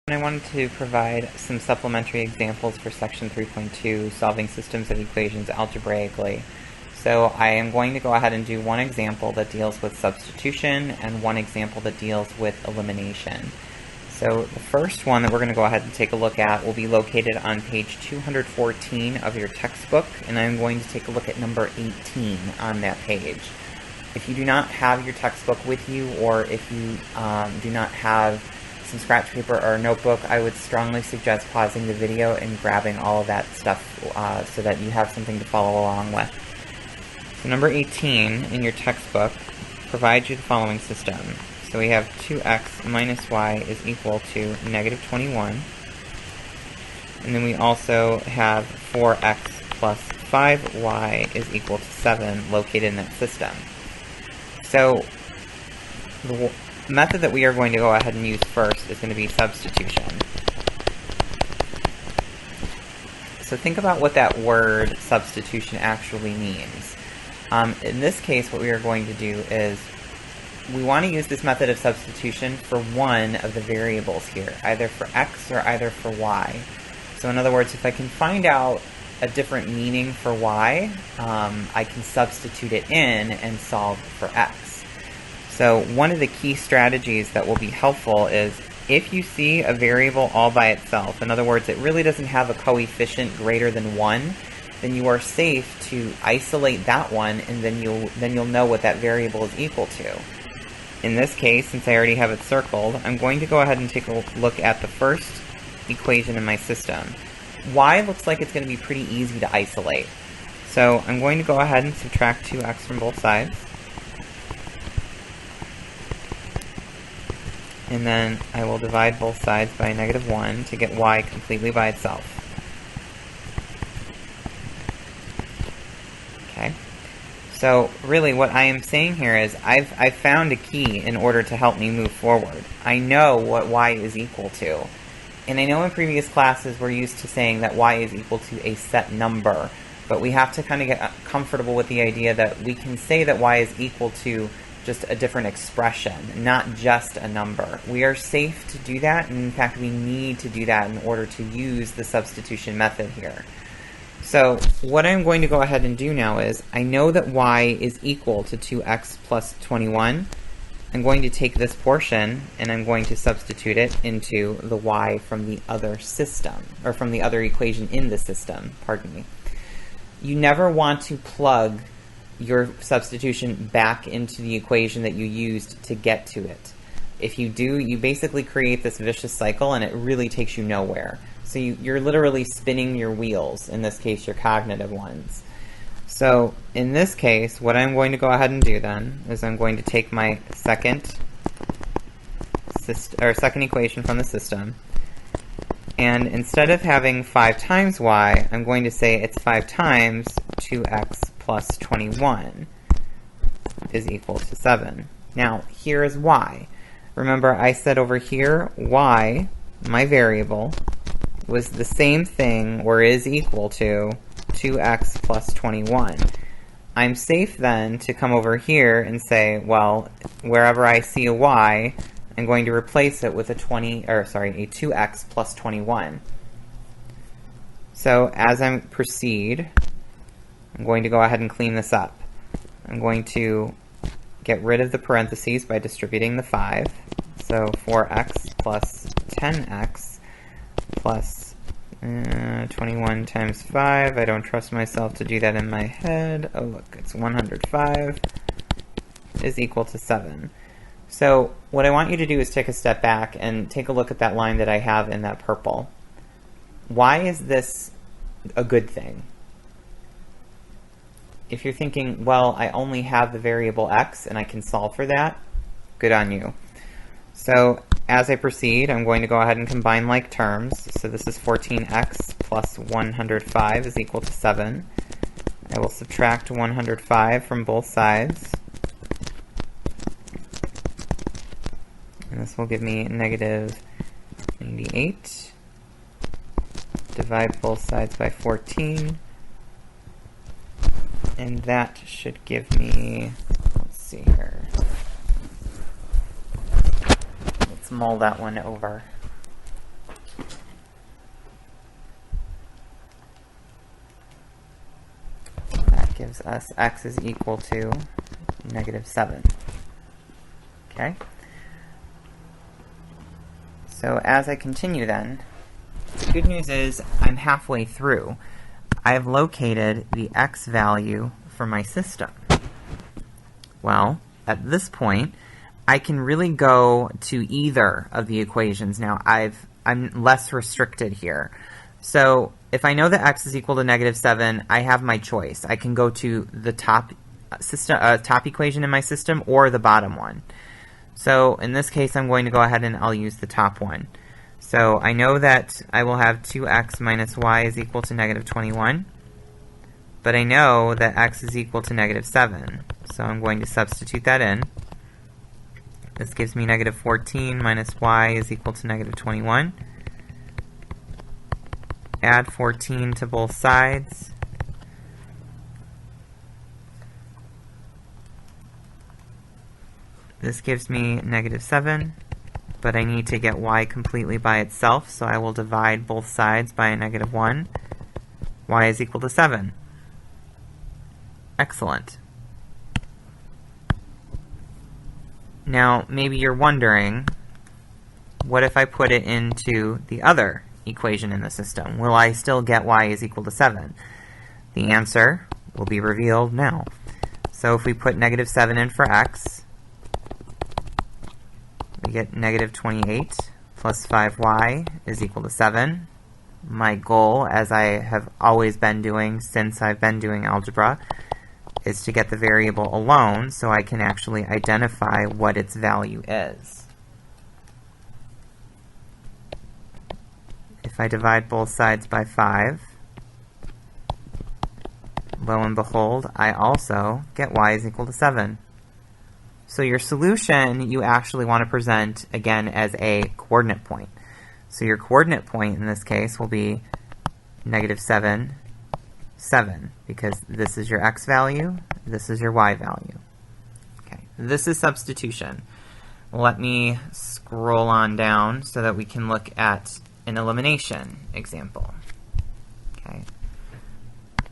I wanted to provide some supplementary examples for section 3.2, solving systems of equations algebraically. So I am going to go ahead and do one example that deals with substitution and one example that deals with elimination. So the first one that we're going to go ahead and take a look at will be located on page 214 of your textbook, and I'm going to take a look at number 18 on that page. If you do not have your textbook with you, or if you do not have some scratch paper or a notebook, I would strongly suggest pausing the video and grabbing all of that stuff so that you have something to follow along with. So number 18 in your textbook provides you the following system. So we have 2x minus y is equal to negative 21. And then we also have 4x plus 5y is equal to 7 located in that system. So the method that we are going to go ahead and use first is going to be substitution. So think about what that word substitution actually means. In this case, what we are going to do is we want to use this method of substitution for one of the variables here, either for x or either for y. So in other words, if I can find out a different meaning for y, I can substitute it in and solve for x. So one of the key strategies that will be helpful is if you see a variable all by itself, in other words, it really doesn't have a coefficient greater than 1, then you are safe to isolate that one, and then you'll know what that variable is equal to. In this case, since I already have it circled, I'm going to go ahead and take a look at the first equation in my system. Y looks like it's going to be pretty easy to isolate. So I'm going to go ahead and subtract 2x from both sides. And then I will divide both sides by negative 1 to get y completely by itself. Okay. So really what I am saying here is I've found a key in order to help me move forward. I know what y is equal to. And I know in previous classes we're used to saying that y is equal to a set number, but we have to kind of get comfortable with the idea that we can say that y is equal to just a different expression, not just a number. We are safe to do that, and in fact we need to do that in order to use the substitution method here. So what I'm going to go ahead and do now is, I know that y is equal to 2x plus 21. I'm going to take this portion and I'm going to substitute it into the y from the other system, or from the other equation in the system, pardon me. You never want to plug your substitution back into the equation that you used to get to it. If you do, you basically create this vicious cycle and it really takes you nowhere. So you're literally spinning your wheels, in this case your cognitive ones. So in this case, what I'm going to go ahead and do then is I'm going to take my second equation from the system, and instead of having 5 times y, I'm going to say it's 5 times 2x plus 21 is equal to 7. Now, here is y. Remember, I said over here, y, my variable, was the same thing, or is equal to 2x plus 21. I'm safe then to come over here and say, well, wherever I see a y, I'm going to replace it with a 2x plus 21. So as I proceed, I'm going to go ahead and clean this up. I'm going to get rid of the parentheses by distributing the 5. So 4x plus 10x plus 21 times 5. I don't trust myself to do that in my head. Oh look, it's 105 is equal to 7. So what I want you to do is take a step back and take a look at that line that I have in that purple. Why is this a good thing? If you're thinking, well, I only have the variable x and I can solve for that, good on you. So as I proceed, I'm going to go ahead and combine like terms. So this is 14x plus 105 is equal to 7. I will subtract 105 from both sides. And this will give me negative 98. Divide both sides by 14. And that should give me, let's see here. Let's mull that one over. That gives us x is equal to -7. Okay? So as I continue then, the good news is I'm halfway through. I have located the x value for my system. Well, at this point, I can really go to either of the equations. Now, I'm less restricted here. So if I know that x is equal to -7, I have my choice. I can go to the top equation in my system or the bottom one. So in this case, I'm going to go ahead and I'll use the top one. So I know that I will have 2x minus y is equal to -21. But I know that x is equal to -7. So I'm going to substitute that in. This gives me -14 minus y is equal to -21. Add 14 to both sides. This gives me -7, but I need to get y completely by itself, so I will divide both sides by a -1. Y is equal to 7. Excellent. Now, maybe you're wondering, what if I put it into the other equation in the system? Will I still get y is equal to 7? The answer will be revealed now. So if we put -7 in for x, we get -28 plus 5y is equal to 7. My goal, as I have always been doing since I've been doing algebra, is to get the variable alone so I can actually identify what its value is. If I divide both sides by 5, lo and behold, I also get y is equal to 7. So your solution you actually want to present again as a coordinate point. So your coordinate point in this case will be -7, 7, because this is your x value, this is your y value. Okay, this is substitution. Let me scroll on down so that we can look at an elimination example. Okay,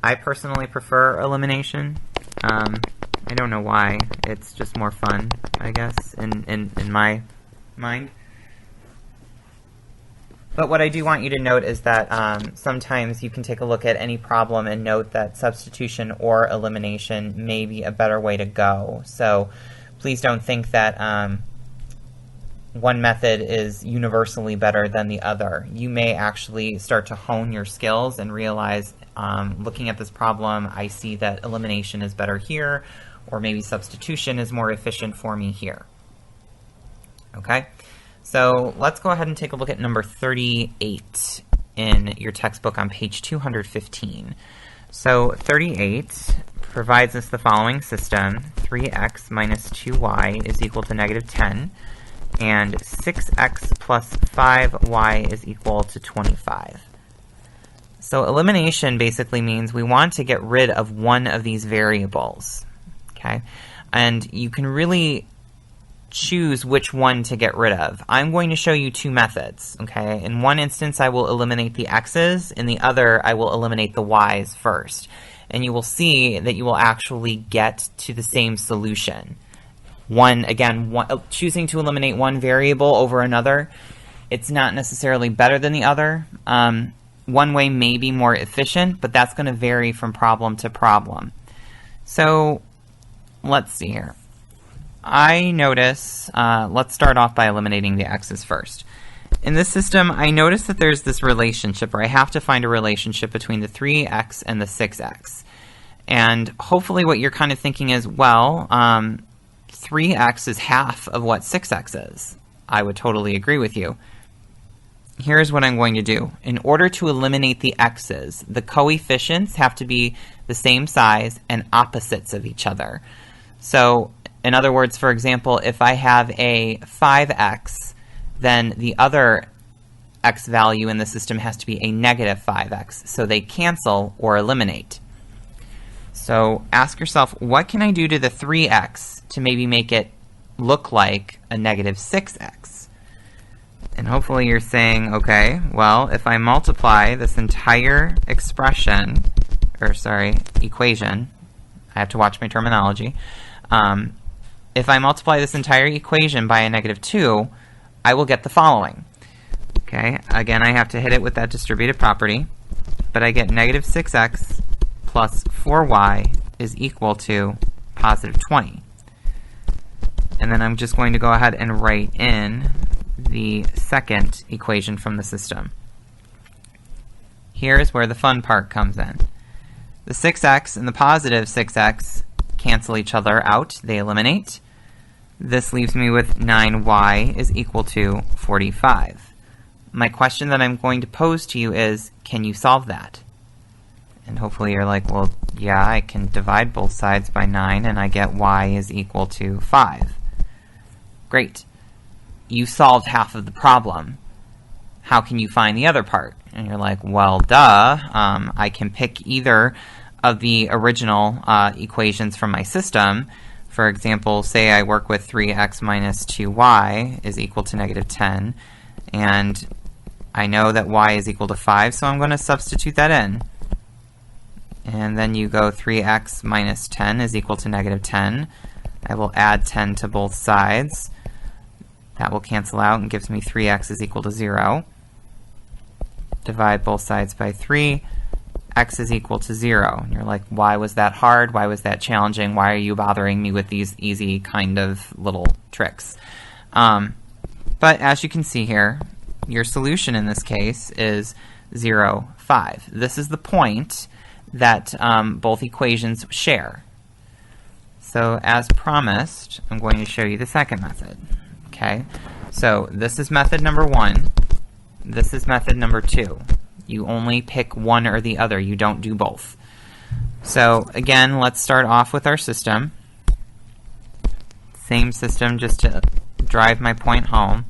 I personally prefer elimination. I don't know why. It's just more fun, I guess, in my mind. But what I do want you to note is that sometimes you can take a look at any problem and note that substitution or elimination may be a better way to go. So please don't think that one method is universally better than the other. You may actually start to hone your skills and realize, looking at this problem, I see that elimination is better here, or maybe substitution is more efficient for me here. Okay? So let's go ahead and take a look at number 38 in your textbook on page 215. So 38 provides us the following system. 3x minus 2y is equal to -10, and 6x plus 5y is equal to 25. So elimination basically means we want to get rid of one of these variables. Okay? And you can really choose which one to get rid of. I'm going to show you two methods, okay? In one instance, I will eliminate the x's. In the other, I will eliminate the y's first. And you will see that you will actually get to the same solution. Choosing to eliminate one variable over another, it's not necessarily better than the other. One way may be more efficient, but that's going to vary from problem to problem. So let's see here. I notice, let's start off by eliminating the x's first. In this system, I notice that there's this relationship, or I have to find a relationship between the 3x and the 6x. And hopefully what you're kind of thinking is, well, 3x is half of what 6x is. I would totally agree with you. Here's what I'm going to do. In order to eliminate the x's, the coefficients have to be the same size and opposites of each other. So, in other words, for example, if I have a 5x, then the other x value in the system has to be a -5x, so they cancel or eliminate. So ask yourself, what can I do to the 3x to maybe make it look like a -6x? And hopefully you're saying, okay, well, if I multiply this entire expression, or sorry, equation, I have to watch my terminology. If I multiply this entire equation by a -2, I will get the following. Okay, again, I have to hit it with that distributive property, but I get -6x plus 4y is equal to +20. And then I'm just going to go ahead and write in the second equation from the system. Here's where the fun part comes in. The 6x and the +6x cancel each other out. They eliminate. This leaves me with 9y is equal to 45. My question that I'm going to pose to you is, can you solve that? And hopefully you're like, well, yeah, I can divide both sides by 9 and I get y is equal to 5. Great. You solved half of the problem. How can you find the other part? And you're like, well, duh. I can pick either of the original equations from my system. For example, say I work with 3x minus 2y is equal to -10, and I know that y is equal to 5, so I'm going to substitute that in. And then you go 3x minus 10 is equal to -10. I will add 10 to both sides. That will cancel out and gives me 3x is equal to 0. Divide both sides by 3. X is equal to 0. And you're like, why was that hard? Why was that challenging? Why are you bothering me with these easy kind of little tricks? But as you can see here, your solution in this case is 0, 5. This is the point that both equations share. So as promised, I'm going to show you the second method. Okay, so this is method number 1. This is method number 2. You only pick one or the other. You don't do both. So again, let's start off with our system. Same system, just to drive my point home.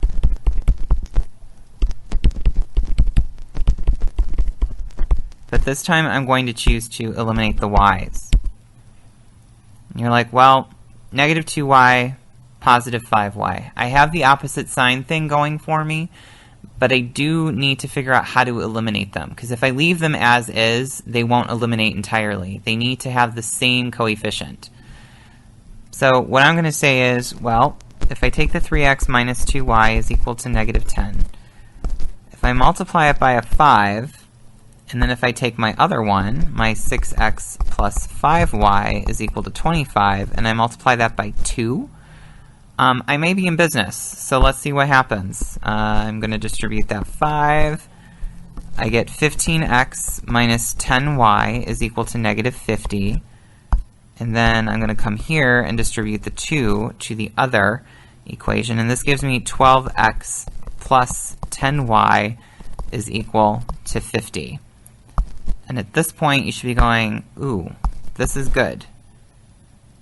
But this time I'm going to choose to eliminate the y's. And you're like, well, -2y, +5y. I have the opposite sign thing going for me, but I do need to figure out how to eliminate them, because if I leave them as is, they won't eliminate entirely. They need to have the same coefficient. So what I'm going to say is, well, if I take the 3x minus 2y is equal to -10, if I multiply it by a 5, and then if I take my other one, my 6x plus 5y is equal to 25, and I multiply that by 2, I may be in business, so let's see what happens. I'm going to distribute that 5. I get 15x minus 10y is equal to -50. And then I'm going to come here and distribute the 2 to the other equation. And this gives me 12x plus 10y is equal to 50. And at this point, you should be going, ooh, this is good.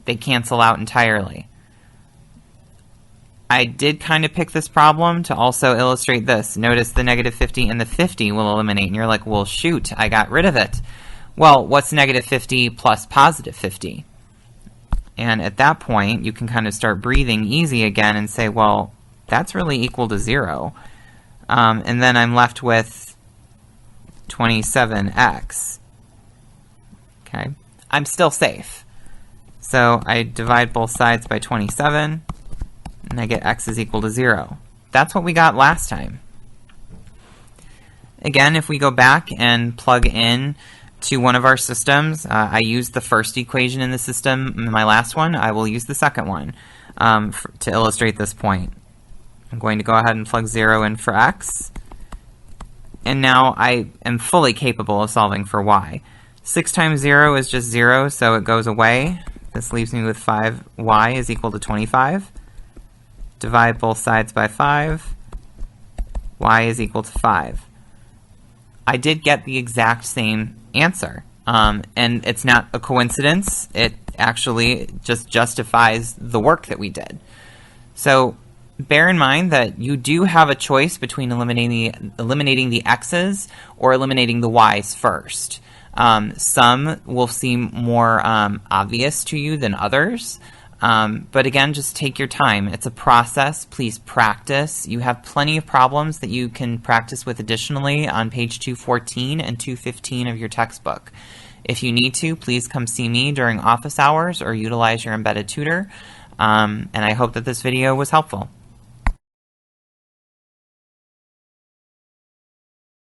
They cancel out entirely. I did kind of pick this problem to also illustrate this. Notice the -50 and the 50 will eliminate, and you're like, well, shoot, I got rid of it. Well, what's -50 plus +50? And at that point, you can kind of start breathing easy again and say, well, that's really equal to 0. And then I'm left with 27x. Okay, I'm still safe. So I divide both sides by 27. And I get x is equal to 0. That's what we got last time. Again, if we go back and plug in to one of our systems, I used the first equation in the system in my last one. I will use the second one to illustrate this point. I'm going to go ahead and plug 0 in for x. And now I am fully capable of solving for y. 6 times 0 is just 0, so it goes away. This leaves me with 5y is equal to 25. Divide both sides by 5. Y is equal to 5. I did get the exact same answer. And it's not a coincidence. It actually just justifies the work that we did. So bear in mind that you do have a choice between eliminating the x's or eliminating the y's first. Some will seem more obvious to you than others. But again, just take your time. It's a process. Please practice. You have plenty of problems that you can practice with additionally on page 214 and 215 of your textbook. If you need to, please come see me during office hours or utilize your embedded tutor. And I hope that this video was helpful.